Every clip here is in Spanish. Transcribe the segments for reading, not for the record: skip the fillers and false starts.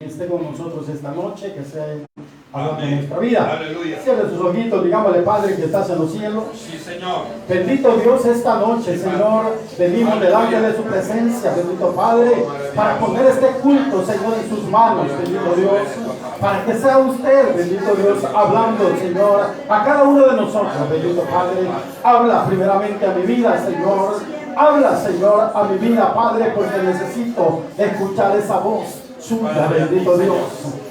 Esté con nosotros esta noche, que sea hablando de nuestra vida. Aleluya. Cierre sus ojitos, digámosle: Padre que estás en los cielos. Sí, Señor. Bendito Dios, esta noche, Señor, venimos delante de su presencia, bendito Padre, para poner este culto, Señor, en sus manos, bendito Dios, para que sea usted, bendito Dios, hablando, Señor, a cada uno de nosotros, bendito Padre. Habla primeramente a mi vida, Señor. Habla, Señor, a mi vida, Padre, porque necesito escuchar esa voz suya, bendito Dios.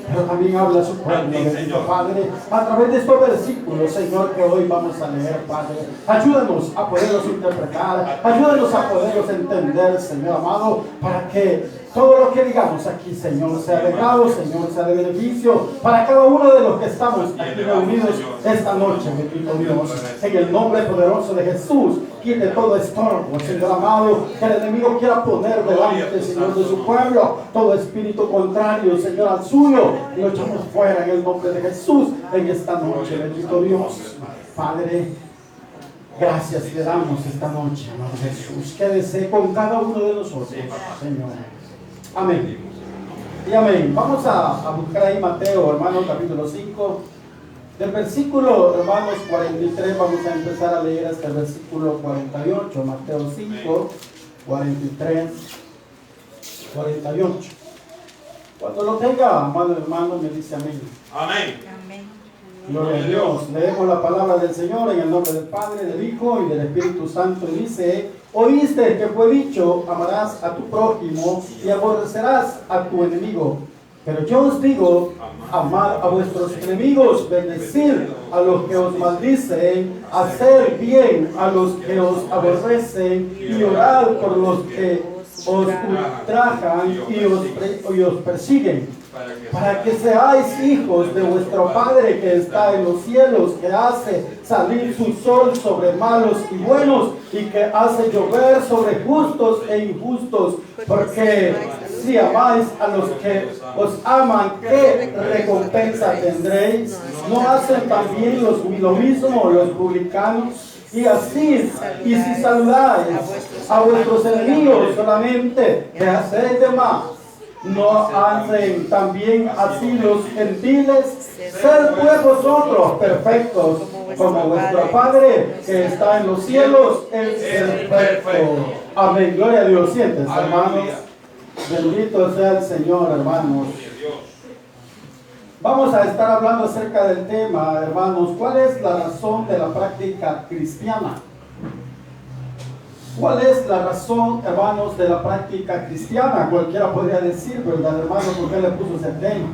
Pero también habla su pueblo, bendito Padre, a través de estos versículos, Señor, que hoy vamos a leer, Padre. Ayúdanos a poderlos interpretar, ayúdanos a poderlos entender, Señor amado, para que todo lo que digamos aquí, Señor, sea de grado, Señor, sea de beneficio para cada uno de los que estamos aquí reunidos esta noche, bendito Dios. En el nombre poderoso de Jesús, quite todo estorbo, Señor amado, que el enemigo quiera poner delante, Señor, de su pueblo, todo espíritu contrario, Señor, al suyo, y lo echamos fuera en el nombre de Jesús en esta noche, bendito Dios. Padre, gracias le damos esta noche, amado Jesús. Quédese con cada uno de nosotros, Señor. Amén. Y amén. Vamos a buscar ahí Mateo, hermanos, capítulo 5. Del versículo, hermanos, 43, vamos a empezar a leer hasta el versículo 48. Mateo 5, 43, 48. Cuando lo tenga, amado hermano, me dice amén. Amén. Gloria a Dios. Leemos la palabra del Señor en el nombre del Padre, del Hijo y del Espíritu Santo. Y dice: oíste que fue dicho, amarás a tu prójimo y aborrecerás a tu enemigo. Pero yo os digo, amad a vuestros enemigos, bendecid a los que os maldicen, hacer bien a los que os aborrecen y orad por los que os ultrajan y os persiguen, para que seáis hijos de vuestro Padre que está en los cielos, que hace salir su sol sobre malos y buenos, y que hace llover sobre justos e injustos. Porque si amáis a los que os aman, ¿qué recompensa tendréis? ¿No hacen también lo mismo los publicanos? Y así, y si saludáis a vuestros enemigos solamente, ¿qué hacéis de más? ¿No hacen también así los gentiles? Sed pues vosotros perfectos, como vuestro Padre que está en los cielos es perfecto. Amén. Gloria a Dios. Siéntense, hermanos. Bendito sea el Señor, hermanos. Vamos a estar hablando acerca del tema, hermanos. ¿Cuál es la razón de la práctica cristiana? ¿Cuál es la razón, hermanos, de la práctica cristiana? Cualquiera podría decir, ¿verdad, hermano? ¿Por qué le puso ese tema?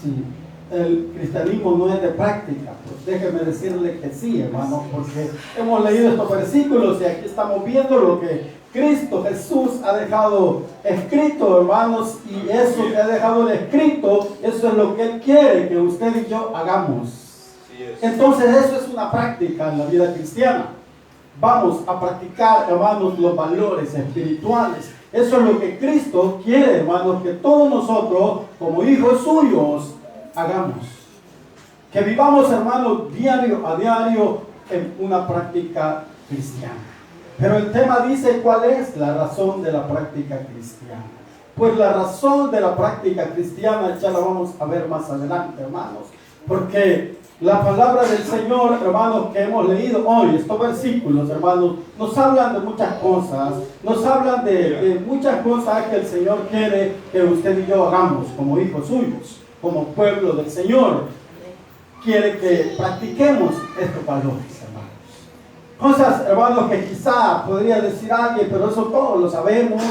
Sí, el cristianismo no es de práctica. Pues déjeme decirle que sí, hermano, porque hemos leído estos versículos y aquí estamos viendo lo que Cristo Jesús ha dejado escrito, hermanos, y eso que ha dejado escrito, eso es lo que Él quiere que usted y yo hagamos. Entonces eso es una práctica en la vida cristiana. Vamos a practicar, hermanos, los valores espirituales. Eso es lo que Cristo quiere, hermanos, que todos nosotros, como hijos suyos, hagamos. Que vivamos, hermanos, diario a diario en una práctica cristiana. Pero el tema dice: ¿cuál es la razón de la práctica cristiana? Pues la razón de la práctica cristiana ya la vamos a ver más adelante, hermanos. Porque la palabra del Señor, hermanos, que hemos leído hoy, estos versículos, hermanos, nos hablan de muchas cosas. Nos hablan de muchas cosas que el Señor quiere que usted y yo hagamos como hijos suyos, como pueblo del Señor. Quiere que practiquemos estos valores, hermanos. Cosas, hermanos, que quizá podría decir alguien: pero eso todo lo sabemos,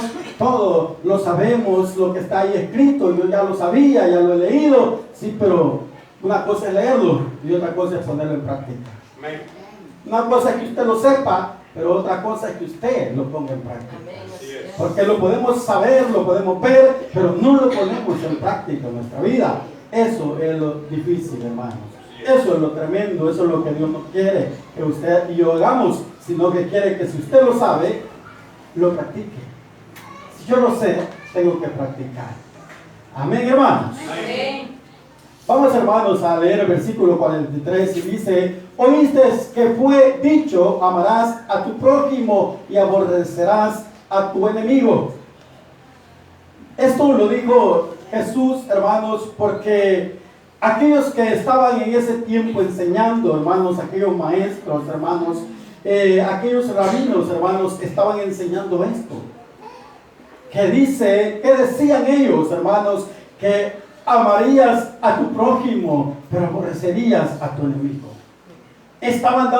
lo que está ahí escrito, yo ya lo sabía, ya lo he leído. Sí, pero una cosa es leerlo y otra cosa es ponerlo en práctica. Una cosa es que usted lo sepa, pero otra cosa es que usted lo ponga en práctica. Porque lo podemos saber, lo podemos ver, pero no lo ponemos en práctica en nuestra vida. Eso es lo difícil, hermanos. Eso es lo tremendo, eso es lo que Dios no quiere que usted y yo hagamos, sino que quiere que si usted lo sabe, lo practique. Si yo lo sé, tengo que practicar. Amén, hermanos. Amén. Vamos, hermanos, a leer el versículo 43 y dice: oíste que fue dicho, amarás a tu prójimo y aborrecerás a tu enemigo. Esto lo dijo Jesús, hermanos, porque aquellos que estaban en ese tiempo enseñando, hermanos, aquellos maestros, hermanos, aquellos rabinos, hermanos, estaban enseñando esto. Que decían ellos, hermanos, que amarías a tu prójimo, pero aborrecerías a tu enemigo. Estaban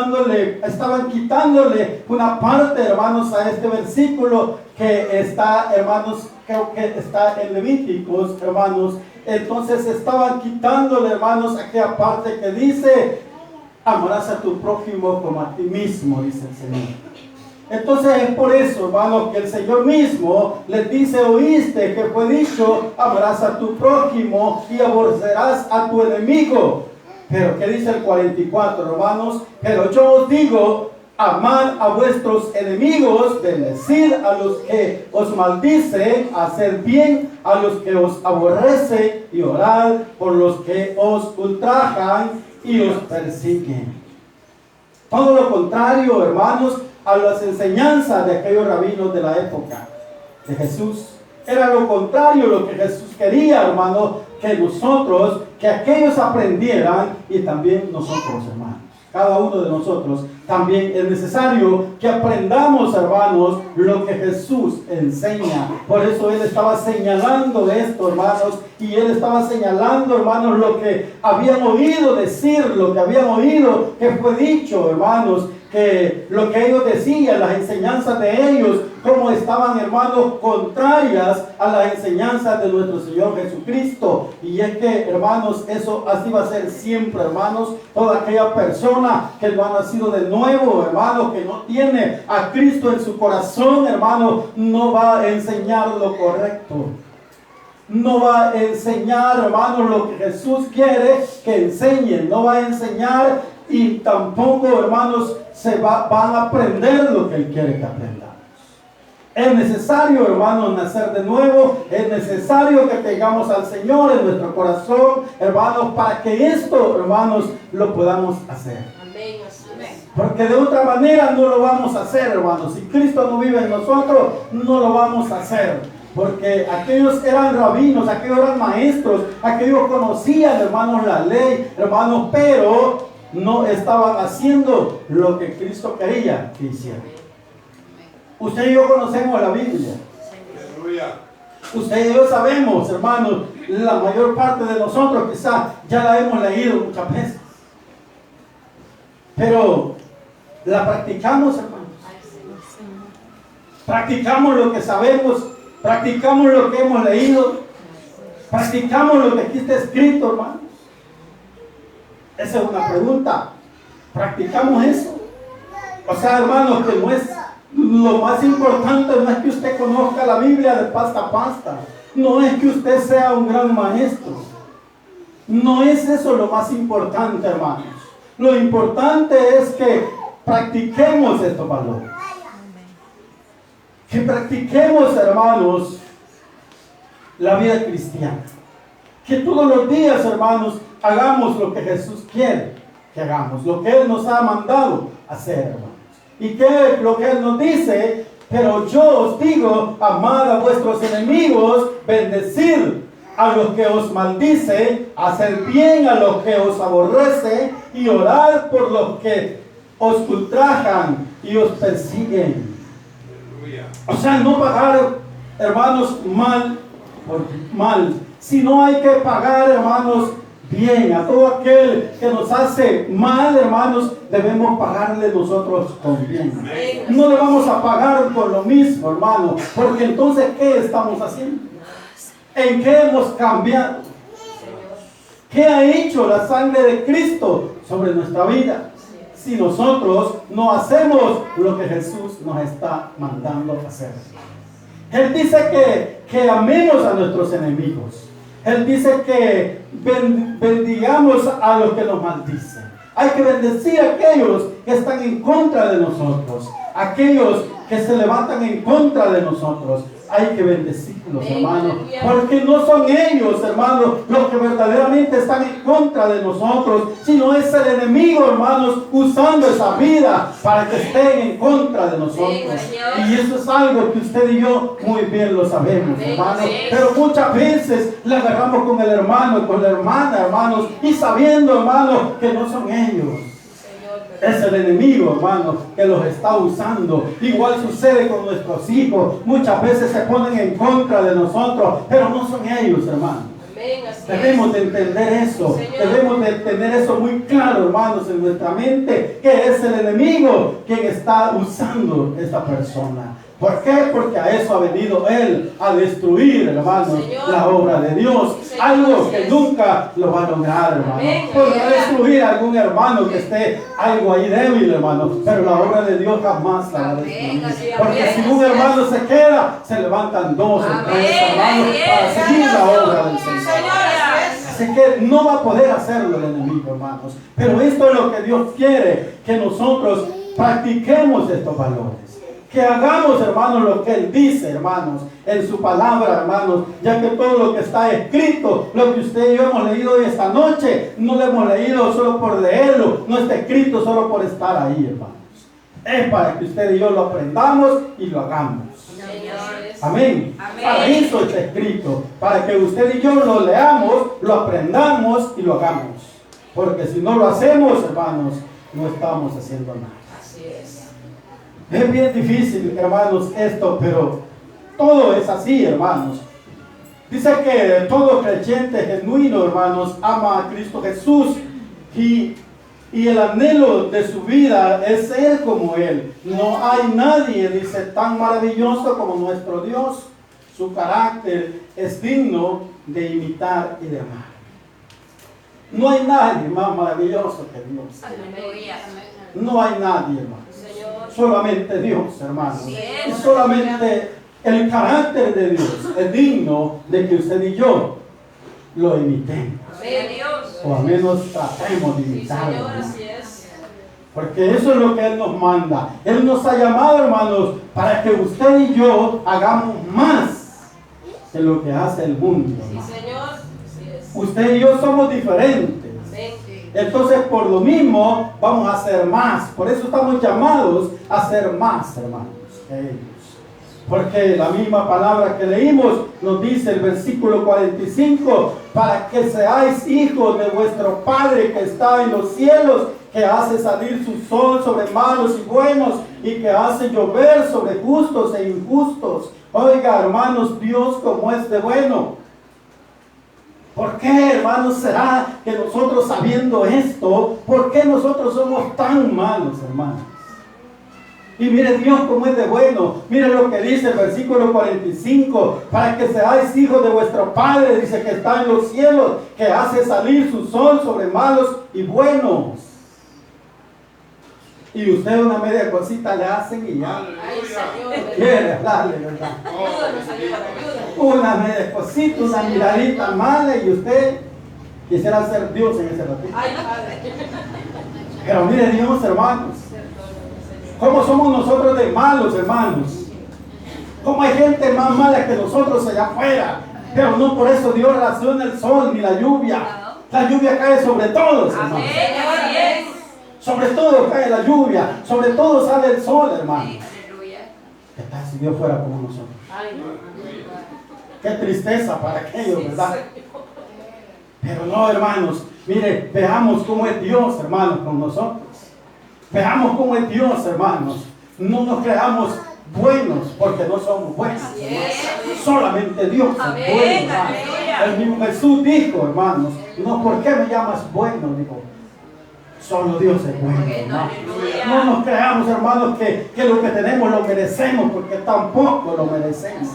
quitándole una parte, hermanos, a este versículo que está, hermanos, creo que está en Levíticos, hermanos. Entonces estaban quitándole, hermanos, aquella parte que dice, amarás a tu prójimo como a ti mismo, dice el Señor. Entonces es por eso, hermanos, que el Señor mismo les dice, oíste que fue dicho, amarás a tu prójimo y aborrecerás a tu enemigo. Pero ¿qué dice el 44, hermanos? Pero yo os digo, amad a vuestros enemigos, bendecid a los que os maldicen, hacer bien a los que os aborrecen y orad por los que os ultrajan y os persiguen. Todo lo contrario, hermanos, a las enseñanzas de aquellos rabinos de la época de Jesús. Era lo contrario lo que Jesús quería, hermanos, que aquellos aprendieran y también nosotros, hermanos. Cada uno de nosotros también es necesario que aprendamos, hermanos, lo que Jesús enseña. Por eso Él estaba señalando esto, hermanos, y Él estaba señalando, hermanos, lo que habían oído decir, lo que habían oído que fue dicho, hermanos, que lo que ellos decían, las enseñanzas de ellos, como estaban, hermanos, contrarias a las enseñanzas de nuestro Señor Jesucristo. Y es que, hermanos, eso así va a ser siempre, hermanos. Toda aquella persona que no ha nacido de nuevo, hermanos, que no tiene a Cristo en su corazón, hermanos, no va a enseñar lo correcto. No va a enseñar, hermanos, lo que Jesús quiere que enseñen. No va a enseñar y tampoco, hermanos, van a aprender lo que Él quiere que aprendamos. Es necesario, hermanos, nacer de nuevo. Es necesario que tengamos al Señor en nuestro corazón, hermanos, para que esto, hermanos, lo podamos hacer. Amén. Porque de otra manera no lo vamos a hacer, hermanos. Si Cristo no vive en nosotros, no lo vamos a hacer. Porque aquellos eran rabinos, aquellos eran maestros, aquellos conocían, hermanos, la ley, hermanos, pero no estaban haciendo lo que Cristo quería que hicieran. Usted y yo conocemos la Biblia. Usted y yo sabemos, hermanos, la mayor parte de nosotros quizás ya la hemos leído muchas veces. Pero la practicamos, hermanos. Practicamos lo que sabemos, practicamos lo que hemos leído, practicamos lo que aquí está escrito, hermanos. Esa es una pregunta. ¿Practicamos eso? O sea, hermanos, que no es lo más importante, no es que usted conozca la Biblia de pasta a pasta. No es que usted sea un gran maestro. No es eso lo más importante, hermanos. Lo importante es que practiquemos estos valores. Que practiquemos, hermanos, la vida cristiana. Que todos los días, hermanos, hagamos lo que Jesús quiere que hagamos, lo que Él nos ha mandado hacer, hermanos. Y que lo que Él nos dice, pero yo os digo, amad a vuestros enemigos, bendecid a los que os maldicen, hacer bien a los que os aborrecen y orar por los que os ultrajan y os persiguen. O sea, no pagar, hermanos, mal por mal, sino hay que pagar, hermanos, bien. A todo aquel que nos hace mal, hermanos, debemos pagarle nosotros con bien. No le vamos a pagar por lo mismo, hermanos, porque entonces, ¿qué estamos haciendo? ¿En qué hemos cambiado? ¿Qué ha hecho la sangre de Cristo sobre nuestra vida? Si nosotros no hacemos lo que Jesús nos está mandando hacer. Él dice que amemos a nuestros enemigos. Él dice que bendigamos a los que nos maldicen. Hay que bendecir a aquellos que están en contra de nosotros, aquellos que se levantan en contra de nosotros, hay que bendecirlos, hermanos, porque no son ellos, hermanos, los que verdaderamente están en contra de nosotros, sino es el enemigo, hermanos, usando esa vida para que estén en contra de nosotros. Y eso es algo que usted y yo muy bien lo sabemos, hermanos, pero muchas veces le agarramos con el hermano y con la hermana, hermanos, y sabiendo, hermanos, que no son ellos. Es el enemigo, hermanos, que los está usando. Igual sucede con nuestros hijos. Muchas veces se ponen en contra de nosotros, pero no son ellos, hermanos. Debemos de entender eso. Debemos de tener eso muy claro, hermanos, en nuestra mente, que es el enemigo quien está usando esta persona. ¿Por qué? Porque a eso ha venido él, a destruir, hermanos, la obra de Dios. Algo que nunca lo va a lograr, hermanos. Podrá destruir a algún hermano que esté algo ahí débil, hermanos, pero la obra de Dios jamás la va a destruir. Porque si un hermano se queda, se levantan dos o tres hermanos para seguir la obra del Señor. Así que no va a poder hacerlo el enemigo, hermanos. Pero esto es lo que Dios quiere, que nosotros practiquemos estos valores. Que hagamos, hermanos, lo que Él dice, hermanos, en su palabra, hermanos, ya que todo lo que está escrito, lo que usted y yo hemos leído hoy esta noche, no lo hemos leído solo por leerlo, no está escrito solo por estar ahí, hermanos. Es para que usted y yo lo aprendamos y lo hagamos. Amén. Para eso está escrito, para que usted y yo lo leamos, lo aprendamos y lo hagamos. Porque si no lo hacemos, hermanos, no estamos haciendo nada. Es bien difícil, hermanos, esto, pero todo es así, hermanos. Dice que todo creyente genuino, hermanos, ama a Cristo Jesús y el anhelo de su vida es ser como Él. No hay nadie, dice, tan maravilloso como nuestro Dios. Su carácter es digno de imitar y de amar. No hay nadie más maravilloso que Dios. No hay nadie más. Solamente Dios, hermanos. Y solamente el carácter de Dios es digno de que usted y yo lo imitemos. O al menos tratemos de imitarlo. Porque eso es lo que Él nos manda. Él nos ha llamado, hermanos, para que usted y yo hagamos más de lo que hace el mundo. Usted y yo somos diferentes. Entonces, por lo mismo, vamos a hacer más. Por eso estamos llamados a hacer más, hermanos, que ellos. Porque la misma palabra que leímos nos dice el versículo 45, para que seáis hijos de vuestro Padre que está en los cielos, que hace salir su sol sobre malos y buenos, y que hace llover sobre justos e injustos. Oiga, hermanos, Dios como es de bueno. ¿Por qué, hermanos, será que nosotros sabiendo esto, por qué nosotros somos tan malos, hermanos? Y mire Dios como es de bueno. Mire lo que dice el versículo 45. Para que seáis hijos de vuestro Padre, dice, que está en los cielos, que hace salir su sol sobre malos y buenos. Y usted una media cosita le hacen y ya quiere hablarle, ¿verdad? Una media cosita, una miradita mala y usted quisiera ser Dios en ese ratito. Pero mire Dios, hermanos, ¿cómo somos nosotros de malos, hermanos? ¿Cómo hay gente más mala que nosotros allá afuera? Pero no por eso Dios raciona el sol ni la lluvia. La lluvia cae sobre todos, hermanos. Sobre todo cae la lluvia, sobre todo sale el sol, hermano. ¿Qué tal si Dios fuera como nosotros? Qué tristeza para aquellos, ¿verdad? Pero no, hermanos, mire, veamos cómo es Dios, hermanos, con nosotros. Veamos cómo es Dios, hermanos. No nos creamos buenos porque no somos buenos, hermanos. Solamente Dios es bueno, hermanos. El mismo Jesús dijo, hermanos, no, ¿por qué me llamas bueno? Dijo, solo Dios es bueno, hermanos. No nos creamos, hermanos, que lo que tenemos lo merecemos, porque tampoco lo merecemos.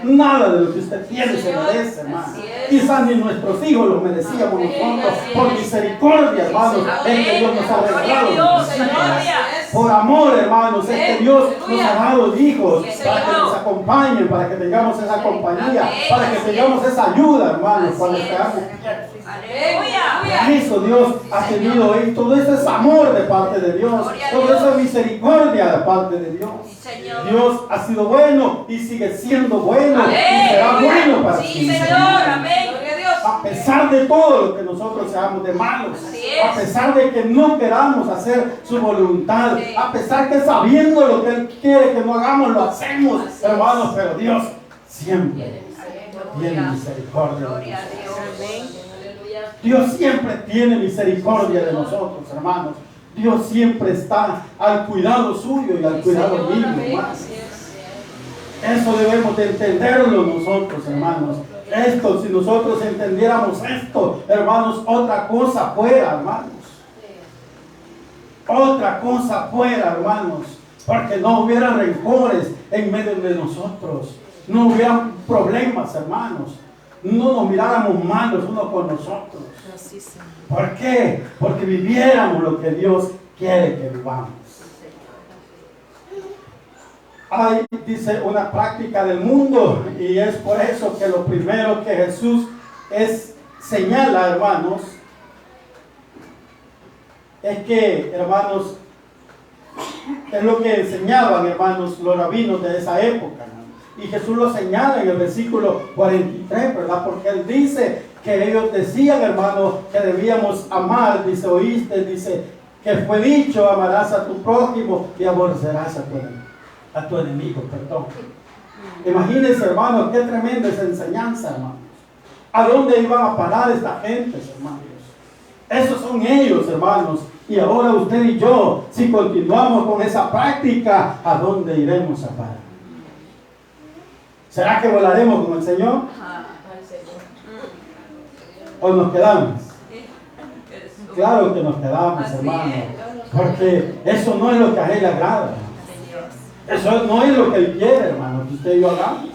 Nada de lo que usted tiene se merece, hermano. Quizás ni nuestros hijos lo merecíamos nosotros. Por misericordia, hermanos, es que Dios nos ha regalado. Por amor, hermanos, es que Dios nos ha dado hijos para que nos acompañen, para que tengamos esa compañía, para que tengamos esa ayuda, hermanos, cuando estemos. Por eso Dios ha tenido esto. Todo eso es amor de parte de Dios. Todo eso es misericordia de parte de Dios. Dios ha sido bueno y sigue siendo bueno. Amén. Y será bueno para Sí, siempre. Señor. Amén. Gloria a Dios. A pesar de todo lo que nosotros seamos de malos, Así es. a pesar de que no queramos hacer su voluntad, Sí. a pesar que sabiendo lo que Él quiere que no hagamos, lo hacemos, Así hermanos, es. pero Dios siempre tiene Gloria. misericordia de Gloria a nosotros. Dios. Aleluya. Dios siempre tiene misericordia de nosotros, hermanos. Dios siempre está al cuidado suyo y al cuidado Señor, mío, amén. hermanos. Así es. Eso debemos de entenderlo nosotros, hermanos. Esto, si nosotros entendiéramos esto, hermanos, otra cosa fuera, hermanos. Otra cosa fuera, hermanos. Porque no hubiera rencores en medio de nosotros. No hubiera problemas, hermanos. No nos miráramos malos unos con nosotros. ¿Por qué? Porque viviéramos lo que Dios quiere que vivamos. Hay, dice, una práctica del mundo, y es por eso que lo primero que Jesús señala, hermanos, es que, hermanos, es lo que enseñaban, hermanos, los rabinos de esa época, hermanos. Y Jesús lo señala en el versículo 43, ¿verdad? Porque Él dice que ellos decían, hermanos, que debíamos amar, dice, oíste, dice, que fue dicho, amarás a tu prójimo y aborrecerás a tu enemigo, perdón. Imagínense, hermanos, qué tremenda esa enseñanza, hermanos. ¿A dónde iban a parar esta gente, hermanos? Esos son ellos, hermanos. Y ahora usted y yo, si continuamos con esa práctica, ¿a dónde iremos a parar? ¿Será que volaremos con el Señor? ¿O nos quedamos? Claro que nos quedamos, hermanos. Porque eso no es lo que a Él le agrada. Eso no es lo que Él quiere, hermano, que usted y yo hagamos.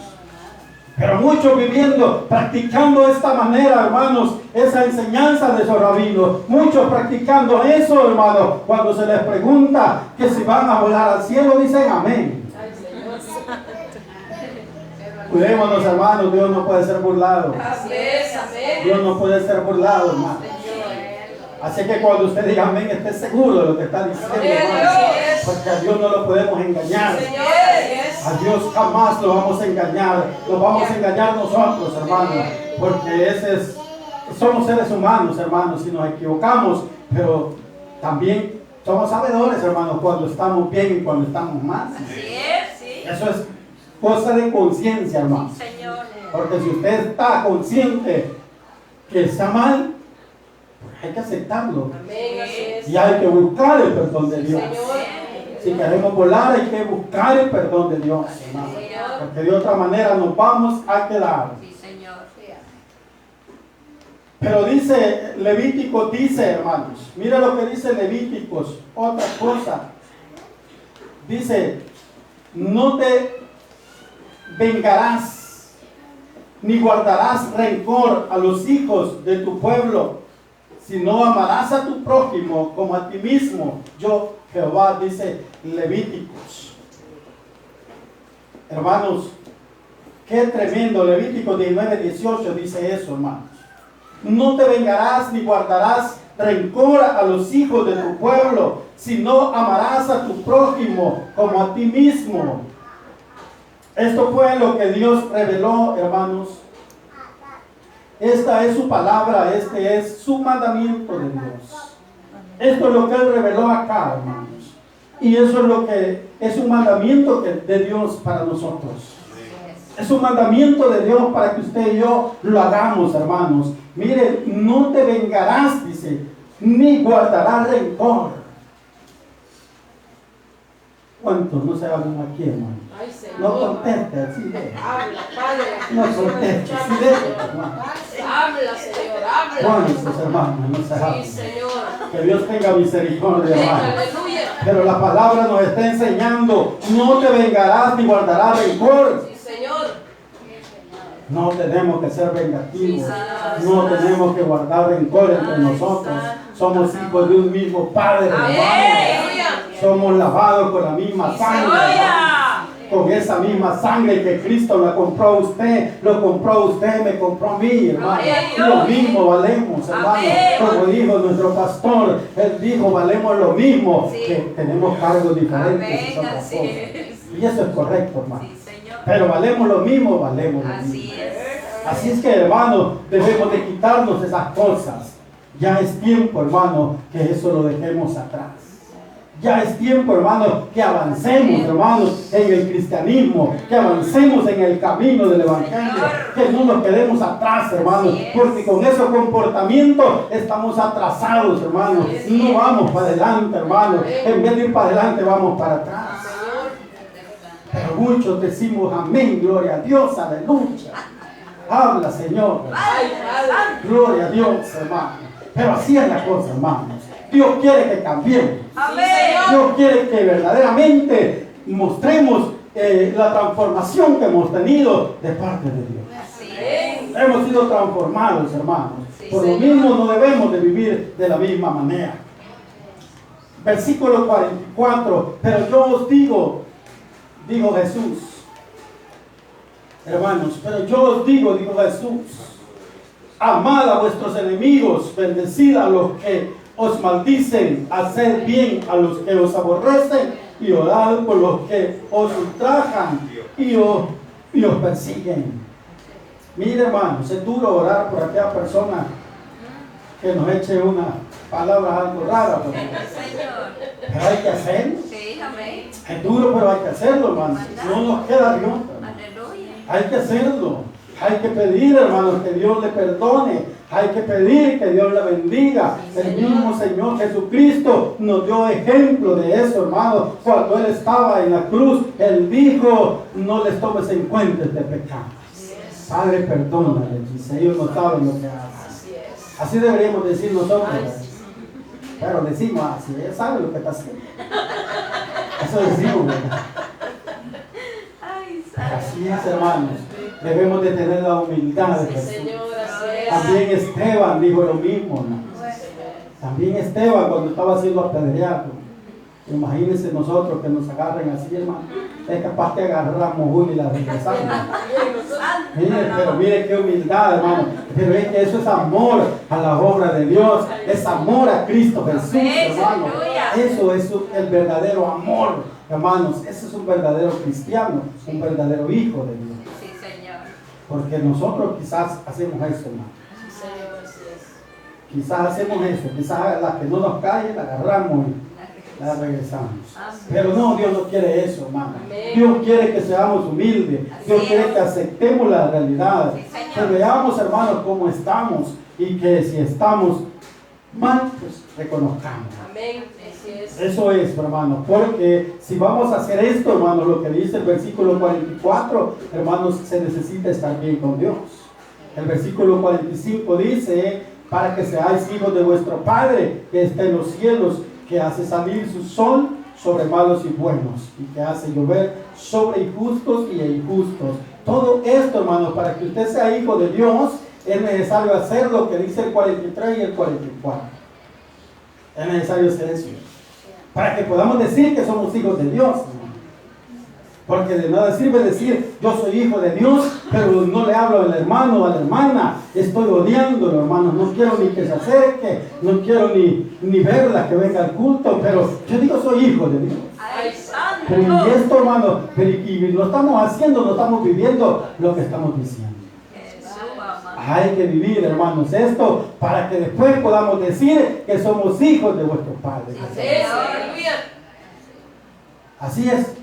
Pero muchos viviendo, practicando de esta manera, hermanos, esa enseñanza de esos rabinos, muchos practicando eso, hermanos, cuando se les pregunta que si van a volar al cielo, dicen amén. Cuidémonos, hermanos, Dios no puede ser burlado. Dios no puede ser burlado, hermano. Así que cuando usted diga amén, esté seguro de lo que está diciendo, hermano, porque a Dios no lo podemos engañar. A Dios jamás lo vamos a engañar. Lo vamos a engañar nosotros, hermanos, porque somos seres humanos, hermanos, si nos equivocamos, pero también somos sabedores, hermanos, cuando estamos bien y cuando estamos mal. Eso es cosa de conciencia, hermano. Porque si usted está consciente que está mal, hay que aceptarlo. Y hay que buscar el perdón de Dios. Si queremos volar, hay que buscar el perdón de Dios, hermano. Porque de otra manera nos vamos a quedar. Pero dice, Levítico dice, hermanos, mira lo que dice Levíticos, otra cosa. Dice, no te vengarás, ni guardarás rencor a los hijos de tu pueblo, sino amarás a tu prójimo como a ti mismo. Yo, Jehová, dice Levíticos. Hermanos, qué tremendo. Levítico 19:18 dice eso, hermanos. No te vengarás ni guardarás rencor a los hijos de tu pueblo, sino amarás a tu prójimo como a ti mismo. Esto fue lo que Dios reveló, hermanos. Esta es su palabra, este es su mandamiento de Dios. Esto es lo que Él reveló acá, hermanos. Y eso es lo que es un mandamiento de Dios para nosotros. Es un mandamiento de Dios para que usted y yo lo hagamos, hermanos. Mire, no te vengarás, dice, ni guardarás rencor. ¿Cuántos no se hablan aquí, hermano? No conteste, así de. Habla, Padre. No conteste, así de, hermano. Habla, Señor, habla. ¿Cuántos, hermanos, no se hablan? Sí, Señor. Que Dios tenga misericordia, hermano. Aleluya. Pero la palabra nos está enseñando, no te vengarás ni guardarás rencor. Sí, Señor. No tenemos que ser vengativos. Sí, No tenemos que guardar rencor entre nosotros. Somos hijos de un mismo Padre, hermano. Aleluya. Somos lavados con la misma sangre. Con esa misma sangre que Cristo la compró a usted, lo compró a usted, me compró a mí, hermano. Lo mismo valemos, hermano. Como dijo nuestro pastor, él dijo, valemos lo mismo, que tenemos cargos diferentes. Es otra cosa. Y eso es correcto, hermano. Sí, Señor. Pero valemos lo mismo, valemos lo Así mismo. es. Así es que, hermano, debemos de quitarnos esas cosas. Ya es tiempo, hermano, que eso lo dejemos atrás. Ya es tiempo, hermano, que avancemos, hermanos, en el cristianismo, que avancemos en el camino del evangelio, que no nos quedemos atrás, hermanos, porque con esos comportamientos estamos atrasados, hermanos. No vamos para adelante, hermanos. En vez de ir para adelante, vamos para atrás. Pero muchos decimos amén, gloria a Dios, aleluya. Habla, Señor. Gloria a Dios, hermano. Pero así es la cosa, hermanos. Dios quiere que cambiemos. Amén. Dios quiere que verdaderamente mostremos la transformación que hemos tenido de parte de Dios. Así es. Hemos sido transformados, hermanos. Sí, Por lo Señor. mismo no debemos de vivir de la misma manera. Versículo 44. Pero yo os digo Jesús. Hermanos, pero yo os digo Jesús. Amad a vuestros enemigos, bendecid a los que os maldicen, haced bien a los que os aborrecen y orad por los que os ultrajan y os persiguen. Mire, hermanos, es duro orar por aquella persona que nos eche una palabra algo rara, pero hay que hacerlo. Sí, amén. Es duro, pero hay que hacerlo, hermanos. No nos queda Dios. Aleluya. Hay que hacerlo. Hay que pedir, hermanos, que Dios le perdone. Hay que pedir que Dios la bendiga. El mismo Señor Jesucristo nos dio ejemplo de eso, hermanos. Cuando Él estaba en la cruz, Él dijo, no les tomes en cuenta este pecado. Padre, perdónales. Dice, ellos no saben lo que hacen. Así deberíamos decir nosotros. Pero decimos así, Él sabe lo que está haciendo. Eso decimos, ¿verdad? Ay, Así es, hermanos. Debemos de tener la humildad de Jesús. Señor, así es. También Esteban dijo lo mismo, ¿no? También Esteban cuando estaba siendo apedreado. Imagínense nosotros que nos agarren así, hermano. Es capaz que agarramos uno y la regresamos. Mire, pero mire qué humildad, hermano. Pero es que eso es amor a la obra de Dios. Es amor a Cristo Jesús, hermano. Eso es el verdadero amor, hermanos. Ese es un verdadero cristiano, un verdadero hijo de Dios. Sí, Señor. Porque nosotros quizás hacemos eso, hermano. Sí, Señor, así es. Quizás hacemos eso. Quizás la que no nos cae la agarramos y la regresamos. Pero no, Dios no quiere eso, hermano. Dios quiere que seamos humildes. Dios quiere que aceptemos la realidad. Que veamos, hermanos, cómo estamos. Y que si estamos mal, pues reconozcamos. Amén. Así es. Eso es, hermanos, porque si vamos a hacer esto, hermanos, lo que dice el versículo 44, hermanos, se necesita estar bien con Dios. El versículo 45 dice, para que seáis hijos de vuestro Padre que está en los cielos, que hace salir su sol sobre malos y buenos, y que hace llover sobre injustos y injustos. Todo esto, hermanos, para que usted sea hijo de Dios, es necesario hacer lo que dice el 43 y el 44. Es necesario hacer eso. Para que podamos decir que somos hijos de Dios. Porque de nada sirve decir, yo soy hijo de Dios, pero no le hablo al hermano o a la hermana. Estoy odiándolo, hermano. No quiero ni que se acerque, no quiero ni verla que venga al culto, pero yo digo, soy hijo de Dios. Ay, Pero y santo. esto, hermano, pero y lo estamos haciendo, no estamos viviendo lo que estamos diciendo. Jesús, mamá. Hay que vivir, hermanos, esto para que después podamos decir que somos hijos de vuestro Padre. Así es. Aleluya. Así es.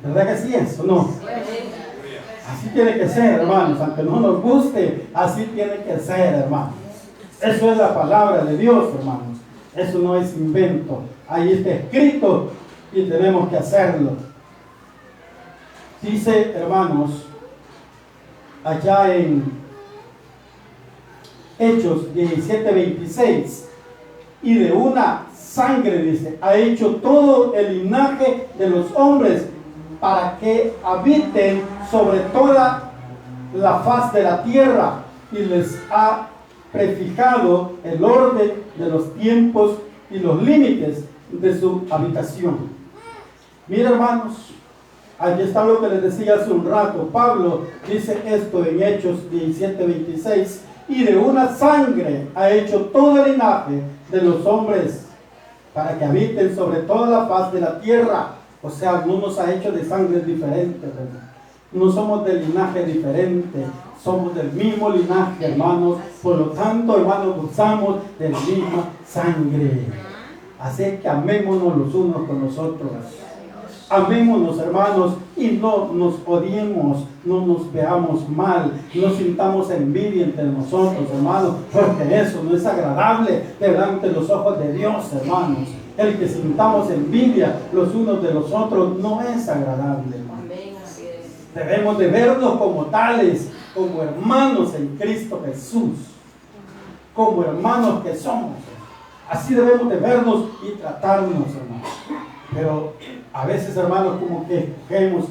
¿Verdad que sí es o no? Amén. Así tiene que ser, hermanos. Aunque no nos guste, así tiene que ser, hermanos. Eso es la palabra de Dios, hermanos. Eso no es invento. Ahí está escrito y tenemos que hacerlo. Dice, hermanos, allá en Hechos 17:26, y de una sangre, dice, ha hecho todo el linaje de los hombres para que habiten sobre toda la faz de la tierra, y les ha prefijado el orden de los tiempos y los límites de su habitación. Mira, hermanos, aquí está lo que les decía hace un rato. Pablo dice esto en Hechos 17:26, y de una sangre ha hecho todo el linaje de los hombres para que habiten sobre toda la faz de la tierra. O sea, no nos ha hecho de sangre diferente, ¿verdad? No somos de linaje diferente, somos del mismo linaje, hermanos. Por lo tanto, hermanos, gozamos de la misma sangre. Así que amémonos los unos con los otros. Amémonos, hermanos, y no nos odiemos, no nos veamos mal, no sintamos envidia entre nosotros, hermanos, porque eso no es agradable delante de los ojos de Dios, hermanos. El que sintamos envidia los unos de los otros no es agradable, hermanos. Debemos de vernos como tales, como hermanos en Cristo Jesús, como hermanos que somos. Así debemos de vernos y tratarnos, hermanos. Pero a veces, hermanos, como que escogemos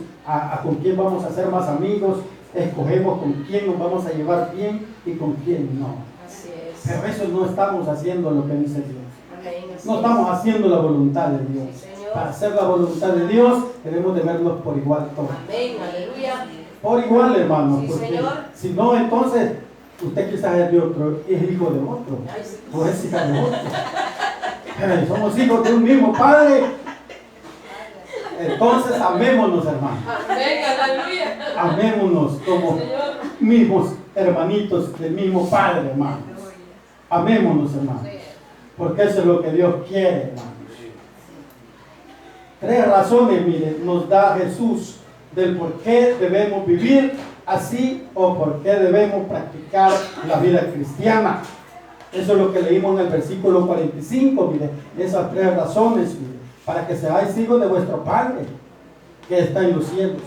con quién vamos a ser más amigos, escogemos con quién nos vamos a llevar bien y con quién no. Así es. Pero eso no estamos haciendo lo que dice Dios. Amén, así No estamos haciendo la voluntad de Dios. Sí, Señor. Para hacer la voluntad de Dios, debemos de verlos por igual todos. Amén, aleluya. Por igual, hermanos, Sí, porque Señor. si no, entonces usted quizás es de otro, es hijo de otro, Ay, sí. o es hija de otro. Somos hijos de un mismo Padre. Entonces amémonos, hermanos. Amén, aleluya. Amémonos como Señor. mismos hermanitos del mismo Padre, hermanos. Amémonos, hermanos. Porque eso es lo que Dios quiere, hermanos. 3 razones, mire, nos da Jesús del por qué debemos vivir así o por qué debemos practicar la vida cristiana. Eso es lo que leímos en el versículo 45, mire, esas 3 razones, mire, para que seáis hijos de vuestro Padre que está en los cielos,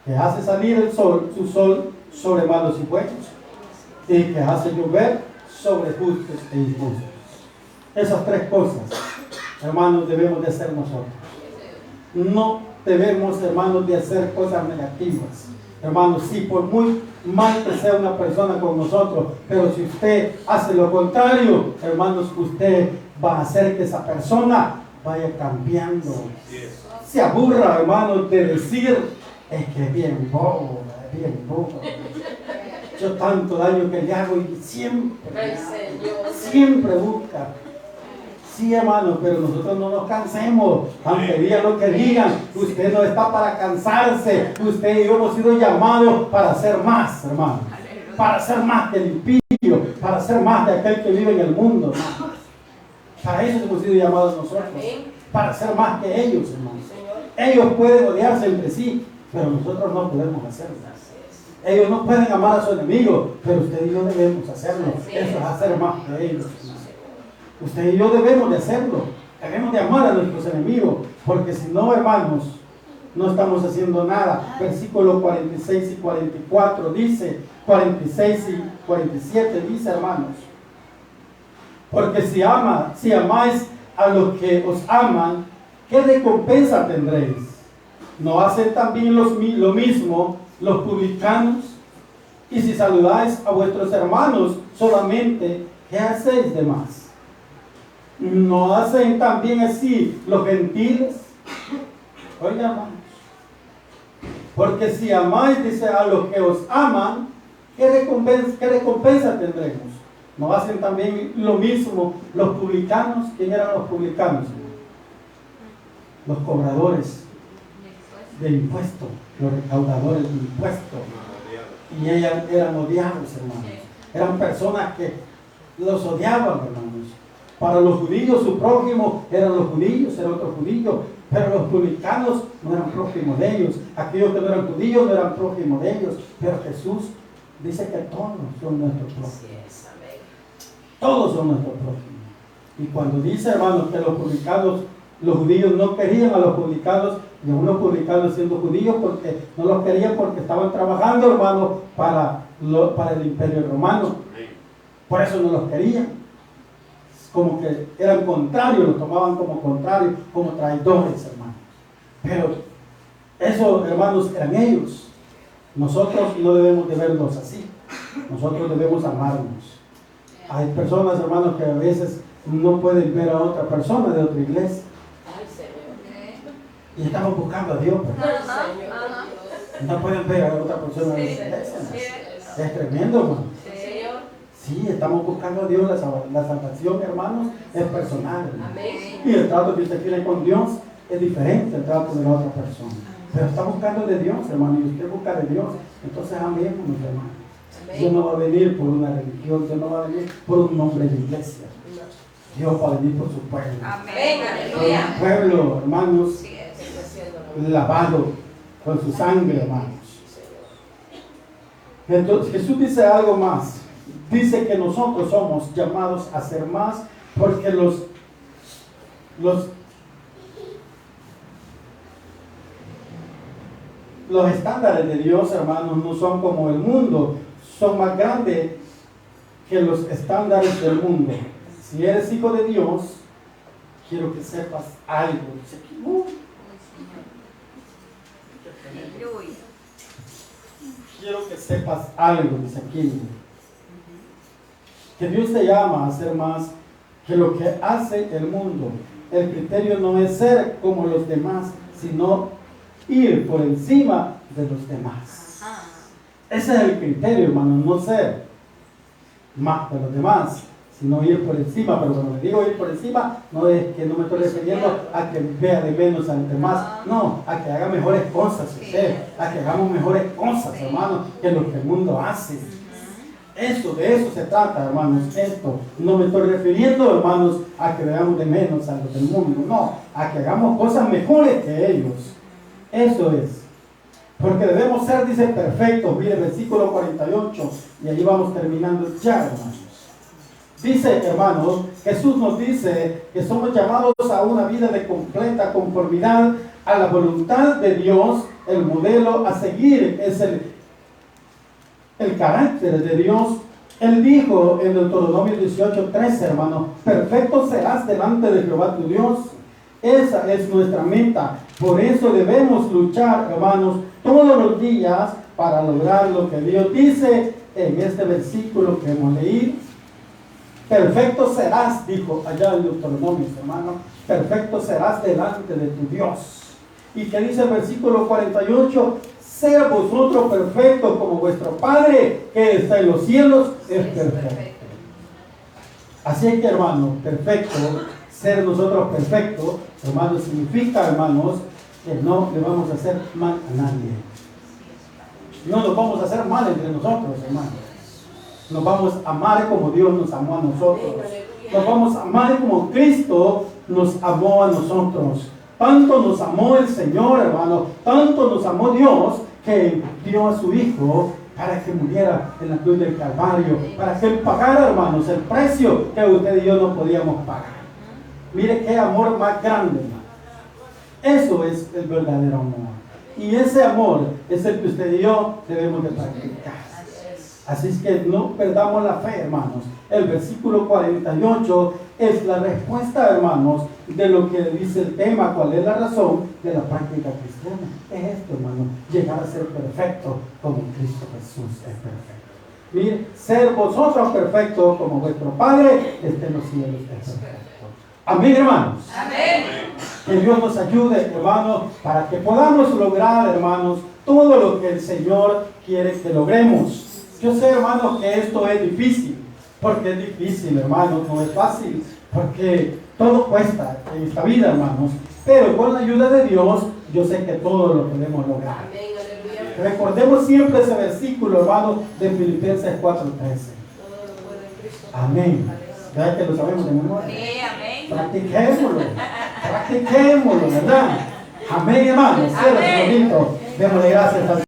que hace salir el sol, su sol sobre malos y buenos, y que hace llover sobre justos e injustos. Esas 3 cosas, hermanos, debemos de hacer nosotros. No debemos, hermanos, de hacer cosas negativas. Hermanos, sí, por muy mal que sea una persona con nosotros, pero si usted hace lo contrario, hermanos, usted va a hacer que esa persona vaya cambiando. Se aburra, hermanos, de decir, es que es bien bobo, es bien bobo. Yo tanto daño que le hago y siempre busca. Sí, hermano, pero nosotros no nos cansemos, aunque digan lo que digan. Usted no está para cansarse. Usted y yo hemos sido llamados para ser más, hermano. Para ser más que el impío, para ser más de aquel que vive en el mundo, hermano. Para eso hemos sido llamados nosotros. Para ser más que ellos, hermano. Ellos pueden odiarse entre sí, pero nosotros no podemos hacerlo. Ellos no pueden amar a su enemigo, pero usted y yo debemos hacerlo. Eso es hacer más que ellos, hermano. Usted y yo debemos de hacerlo. Debemos de amar a nuestros enemigos, porque si no, hermanos, no estamos haciendo nada. Versículo 46 y 44 dice, 46 y 47 dice, hermanos, porque si amáis a los que os aman, ¿qué recompensa tendréis? ¿No hacen también lo mismo los publicanos? Y si saludáis a vuestros hermanos solamente, ¿qué hacéis de más? ¿No hacen también así los gentiles? Oigan, hermanos, porque si amáis, dice, a los que os aman, ¿qué recompensa tendremos? ¿No hacen también lo mismo los publicanos? ¿Quién eran los publicanos? Los cobradores de impuestos, los recaudadores de impuestos. Y ellos eran odiados, hermanos. Eran personas que los odiaban, hermanos. Para los judíos, su prójimo eran los judíos, era otro judío, pero los publicanos no eran prójimos de ellos. Aquellos que no eran judíos no eran prójimos de ellos, pero Jesús dice que todos son nuestros prójimos. Todos son nuestros prójimos. Y cuando dice, hermanos, que los publicanos, los judíos no querían a los publicanos, y a unos publicanos siendo judíos, porque no los querían porque estaban trabajando, hermanos, para el imperio romano. Por eso no los querían. Como que eran contrarios, los tomaban como contrarios, como traidores, hermanos. Pero eso, hermanos, eran ellos. Nosotros no debemos de verlos así. Nosotros debemos amarnos. Hay personas, hermanos, que a veces no pueden ver a otra persona de otra iglesia. Y estamos buscando a Dios, ¿verdad? No pueden ver a otra persona de otra iglesia. Es tremendo, hermano. Sí, estamos buscando a Dios. La salvación, hermanos, es personal, hermanos. Y el trato que usted tiene con Dios es diferente el trato de la otra persona. Pero está buscando de Dios, hermano, y usted busca de Dios. Entonces amémonos, hermano. Dios no va a venir por una religión, Dios no va a venir por un nombre de iglesia. Dios va a venir por su pueblo. Amén. Por un pueblo, hermanos, Sí es. lavado con su sangre, hermanos. Entonces Jesús dice algo más. Dice que nosotros somos llamados a ser más porque los estándares de Dios, hermanos, no son como el mundo, son más grandes que los estándares del mundo. Si eres hijo de Dios, quiero que sepas algo. Aleluya. Quiero que sepas algo, dice aquí. Que Dios te llama a ser más que lo que hace el mundo. El criterio no es ser como los demás, sino ir por encima de los demás. Ajá. Ese es el criterio, hermano, no ser más de los demás, sino ir por encima. Pero cuando le digo ir por encima, no es que no me estoy refiriendo a que vea de menos a los demás, no, a que haga mejores cosas usted, a que hagamos mejores cosas, hermano, que lo que el mundo hace. Eso, de eso se trata, hermanos, esto. No me estoy refiriendo, hermanos, a que veamos de menos a los del mundo, no, a que hagamos cosas mejores que ellos. Eso es. Porque debemos ser, dice, perfectos. Mire, versículo 48, y ahí vamos terminando ya, hermanos. Dice, hermanos, Jesús nos dice que somos llamados a una vida de completa conformidad a la voluntad de Dios. El modelo a seguir es el carácter de Dios. Él dijo en Deuteronomio 18:13, hermano, perfecto serás delante de Jehová tu Dios. Esa es nuestra meta. Por eso debemos luchar, hermanos, todos los días para lograr lo que Dios dice en este versículo que hemos leído. Perfecto serás, dijo allá en Deuteronomio, hermano, perfecto serás delante de tu Dios. ¿Y qué dice el versículo 48? Sea vosotros perfectos como vuestro Padre que está en los cielos es perfecto. Así es que, hermano, perfecto, ser nosotros perfectos, hermanos, significa, hermanos, que no le vamos a hacer mal a nadie. No nos vamos a hacer mal entre nosotros, hermanos. Nos vamos a amar como Dios nos amó a nosotros. Nos vamos a amar como Cristo nos amó a nosotros. Tanto nos amó el Señor, hermano, tanto nos amó Dios, que dio a su Hijo para que muriera en la cruz del Calvario, para que Él pagara, hermanos, el precio que usted y yo no podíamos pagar. Mire qué amor más grande, hermano. Eso es el verdadero amor. Y ese amor es el que usted y yo debemos de practicar. Así es que no perdamos la fe, hermanos. El versículo 48 es la respuesta, hermanos, de lo que dice el tema. ¿Cuál es la razón de la práctica cristiana? Es esto, hermano, llegar a ser perfecto como Cristo Jesús es perfecto. Mire, ser vosotros perfectos como vuestro Padre está en los cielos es perfecto. Amén, hermanos. Amén. Que Dios nos ayude, hermanos, para que podamos lograr, hermanos, todo lo que el Señor quiere que logremos. Yo sé, hermanos, que esto es difícil, porque es difícil, hermanos, no es fácil, porque todo cuesta en esta vida, hermanos, pero con la ayuda de Dios, yo sé que todo lo podemos lograr. Recordemos siempre ese versículo, hermanos, de Filipenses 4:13. Amén. ¿Verdad que lo sabemos de memoria? Sí, amén. Practiquémoslo, ¿verdad? Amén, hermanos. Cielo bonito. Démosle gracias al